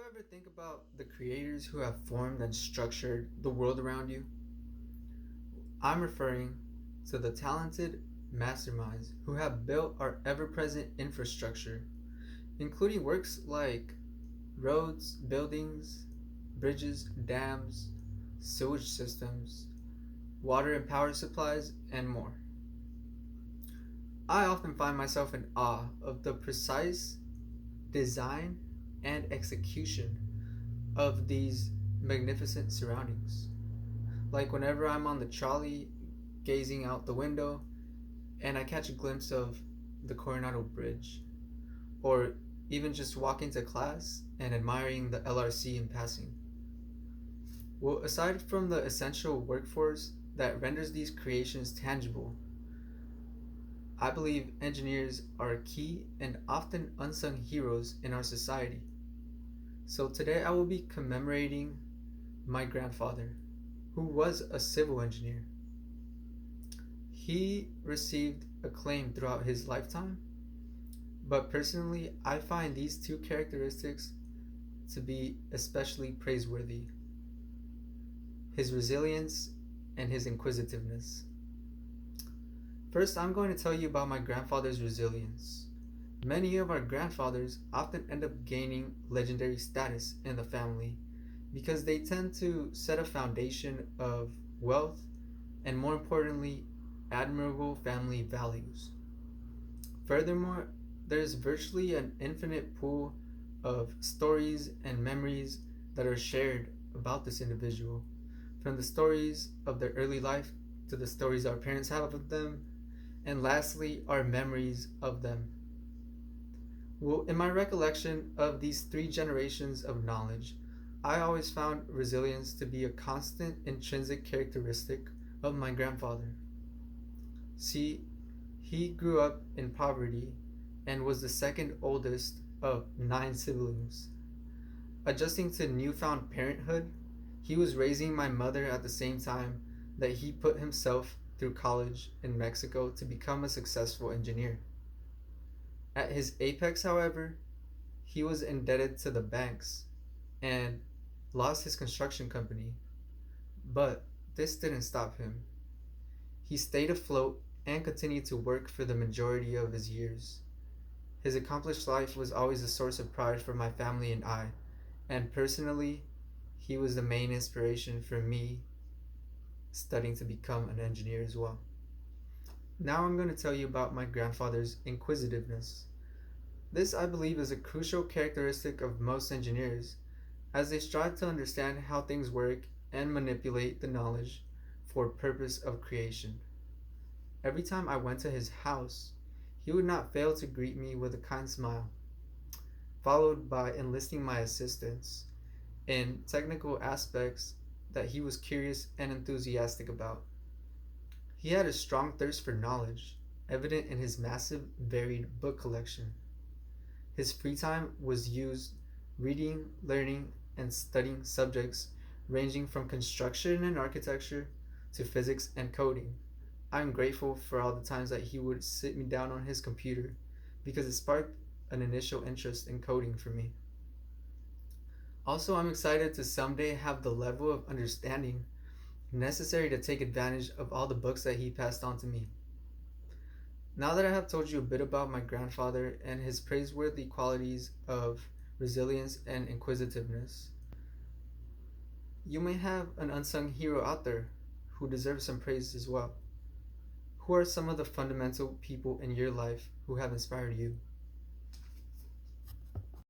ever think about the creators who have formed and structured the world around you? I'm referring to the talented masterminds who have built our ever present infrastructure, including works like roads, buildings, bridges, dams, sewage systems, water and power supplies, and more. I often find myself in awe of the precise design and execution of these magnificent surroundings. Like whenever I'm on the trolley gazing out the window and I catch a glimpse of the Coronado Bridge, or even just walking to class and admiring the LRC in passing. Well, aside from the essential workforce that renders these creations tangible, I believe engineers are key and often unsung heroes in our society. So today I will be commemorating my grandfather, who was a civil engineer. He received acclaim throughout his lifetime, but personally, I find these two characteristics to be especially praiseworthy: his resilience and his inquisitiveness. First, I'm going to tell you about my grandfather's resilience. Many of our grandfathers often end up gaining legendary status in the family because they tend to set a foundation of wealth and, more importantly, admirable family values. Furthermore, there's virtually an infinite pool of stories and memories that are shared about this individual, from the stories of their early life to the stories our parents have of them, and lastly, our memories of them. Well, in my recollection of these three generations of knowledge, I always found resilience to be a constant intrinsic characteristic of my grandfather. See, he grew up in poverty and was the second oldest of 9 siblings. Adjusting to newfound parenthood, he was raising my mother at the same time that he put himself through college in Mexico to become a successful engineer. At his apex, however, he was indebted to the banks and lost his construction company. But this didn't stop him. He stayed afloat and continued to work for the majority of his years. His accomplished life was always a source of pride for my family and I, and personally, he was the main inspiration for me studying to become an engineer as well. Now I'm going to tell you about my grandfather's inquisitiveness. This, I believe, is a crucial characteristic of most engineers, as they strive to understand how things work and manipulate the knowledge for purpose of creation. Every time I went to his house, he would not fail to greet me with a kind smile, followed by enlisting my assistance in technical aspects that he was curious and enthusiastic about. He had a strong thirst for knowledge, evident in his massive, varied book collection. His free time was used reading, learning, and studying subjects ranging from construction and architecture to physics and coding. I'm grateful for all the times that he would sit me down on his computer because it sparked an initial interest in coding for me. Also, I'm excited to someday have the level of understanding necessary to take advantage of all the books that he passed on to me. Now that I have told you a bit about my grandfather and his praiseworthy qualities of resilience and inquisitiveness, you may have an unsung hero out there who deserves some praise as well. Who are some of the fundamental people in your life who have inspired you?